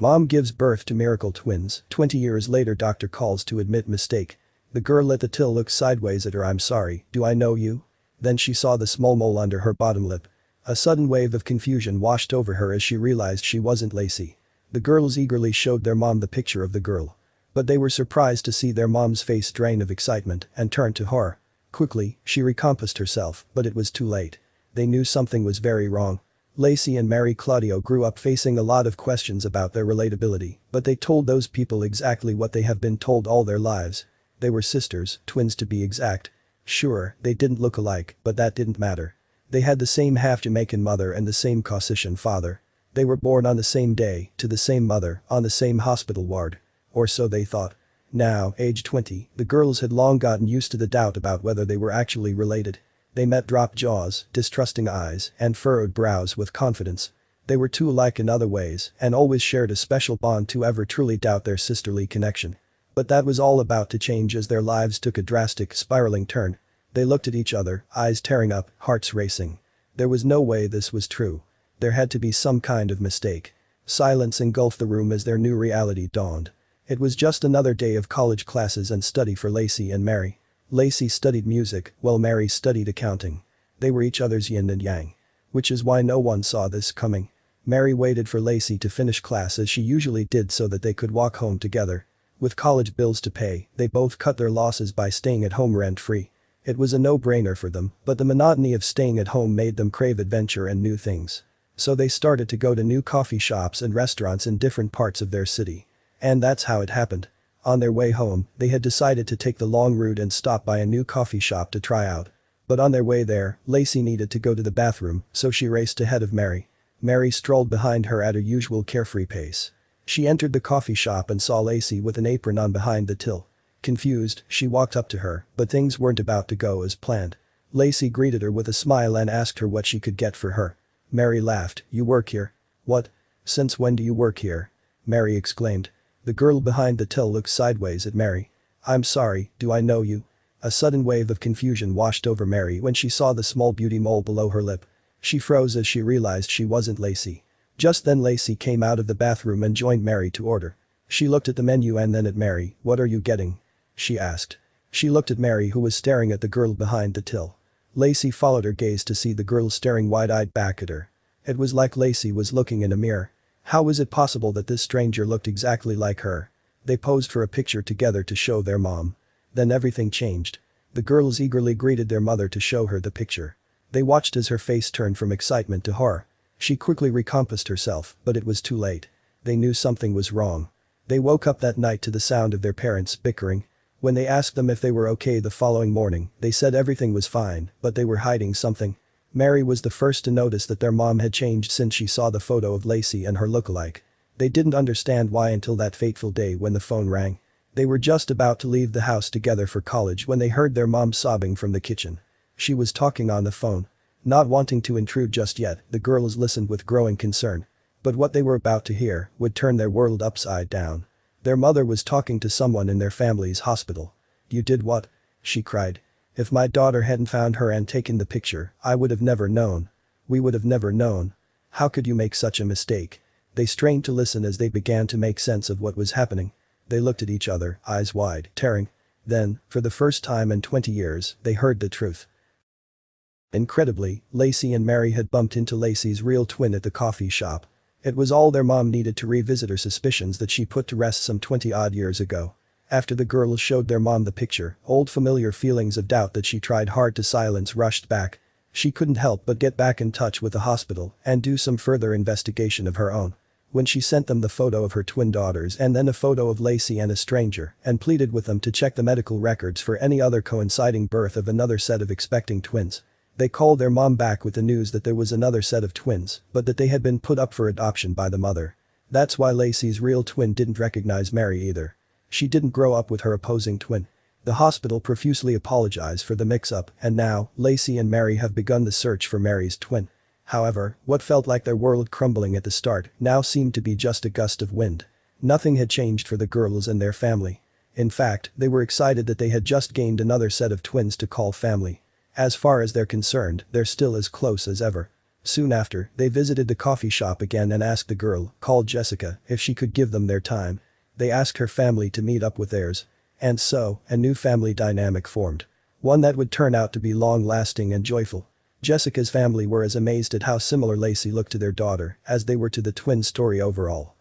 Mom gives birth to miracle twins. 20 years later, doctor calls to admit mistake. The girl at the till looks sideways at her. I'm sorry, do I know you? Then she saw the small mole under her bottom lip. A sudden wave of confusion washed over her as she realized she wasn't Lacy. The girls eagerly showed their mom the picture of the girl. But they were surprised to see their mom's face drain of excitement and turn to horror. Quickly, she recomposed herself, but it was too late. They knew something was very wrong. Lacy and Mary Claudio grew up facing a lot of questions about their relatability, but they told those people exactly what they have been told all their lives. They were sisters, twins to be exact. Sure, they didn't look alike, but that didn't matter. They had the same half-Jamaican mother and the same Caucasian father. They were born on the same day, to the same mother, on the same hospital ward. Or so they thought. Now, age 20, the girls had long gotten used to the doubt about whether they were actually related. They met dropped jaws, distrusting eyes, and furrowed brows with confidence. They were too alike in other ways and always shared a special bond to ever truly doubt their sisterly connection. But that was all about to change as their lives took a drastic, spiraling turn. They looked at each other, eyes tearing up, hearts racing. There was no way this was true. There had to be some kind of mistake. Silence engulfed the room as their new reality dawned. It was just another day of college classes and study for Lacy and Mary. Lacy studied music, while Mary studied accounting. They were each other's yin and yang. Which is why no one saw this coming. Mary waited for Lacy to finish class as she usually did so that they could walk home together. With college bills to pay, they both cut their losses by staying at home rent-free. It was a no-brainer for them, but the monotony of staying at home made them crave adventure and new things. So they started to go to new coffee shops and restaurants in different parts of their city. And that's how it happened. On their way home, they had decided to take the long route and stop by a new coffee shop to try out. But on their way there, Lacy needed to go to the bathroom, so she raced ahead of Mary. Mary strolled behind her at her usual carefree pace. She entered the coffee shop and saw Lacy with an apron on behind the till. Confused, she walked up to her, but things weren't about to go as planned. Lacy greeted her with a smile and asked her what she could get for her. Mary laughed. You work here? What? Since when do you work here? Mary exclaimed. The girl behind the till looked sideways at Mary. I'm sorry, do I know you? A sudden wave of confusion washed over Mary when she saw the small beauty mole below her lip. She froze as she realized she wasn't Lacy. Just then Lacy came out of the bathroom and joined Mary to order. She looked at the menu and then at Mary. What are you getting? She asked. She looked at Mary, who was staring at the girl behind the till. Lacy followed her gaze to see the girl staring wide-eyed back at her. It was like Lacy was looking in a mirror. How was it possible that this stranger looked exactly like her? They posed for a picture together to show their mom. Then everything changed. The girls eagerly greeted their mother to show her the picture. They watched as her face turned from excitement to horror. She quickly recomposed herself, but it was too late. They knew something was wrong. They woke up that night to the sound of their parents bickering. When they asked them if they were okay the following morning, they said everything was fine, but they were hiding something. Mary was the first to notice that their mom had changed since she saw the photo of Lacy and her lookalike. They didn't understand why until that fateful day when the phone rang. They were just about to leave the house together for college when they heard their mom sobbing from the kitchen. She was talking on the phone. Not wanting to intrude just yet, the girls listened with growing concern. But what they were about to hear would turn their world upside down. Their mother was talking to someone in their family's hospital. You did what? She cried. If my daughter hadn't found her and taken the picture, I would have never known. We would have never known. How could you make such a mistake? They strained to listen as they began to make sense of what was happening. They looked at each other, eyes wide, tearing. Then, for the first time in 20 years, they heard the truth. Incredibly, Lacy and Mary had bumped into Lacy's real twin at the coffee shop. It was all their mom needed to revisit her suspicions that she put to rest some 20-odd years ago. After the girls showed their mom the picture, old familiar feelings of doubt that she tried hard to silence rushed back. She couldn't help but get back in touch with the hospital and do some further investigation of her own. When she sent them the photo of her twin daughters and then a photo of Lacy and a stranger and pleaded with them to check the medical records for any other coinciding birth of another set of expecting twins. They called their mom back with the news that there was another set of twins, but that they had been put up for adoption by the mother. That's why Lacy's real twin didn't recognize Mary either. She didn't grow up with her opposing twin. The hospital profusely apologized for the mix-up, and now, Lacy and Mary have begun the search for Mary's twin. However, what felt like their world crumbling at the start now seemed to be just a gust of wind. Nothing had changed for the girls and their family. In fact, they were excited that they had just gained another set of twins to call family. As far as they're concerned, they're still as close as ever. Soon after, they visited the coffee shop again and asked the girl, called Jessica, if she could give them their time. They asked her family to meet up with theirs. And so, a new family dynamic formed. One that would turn out to be long-lasting and joyful. Jessica's family were as amazed at how similar Lacy looked to their daughter as they were to the twin story overall.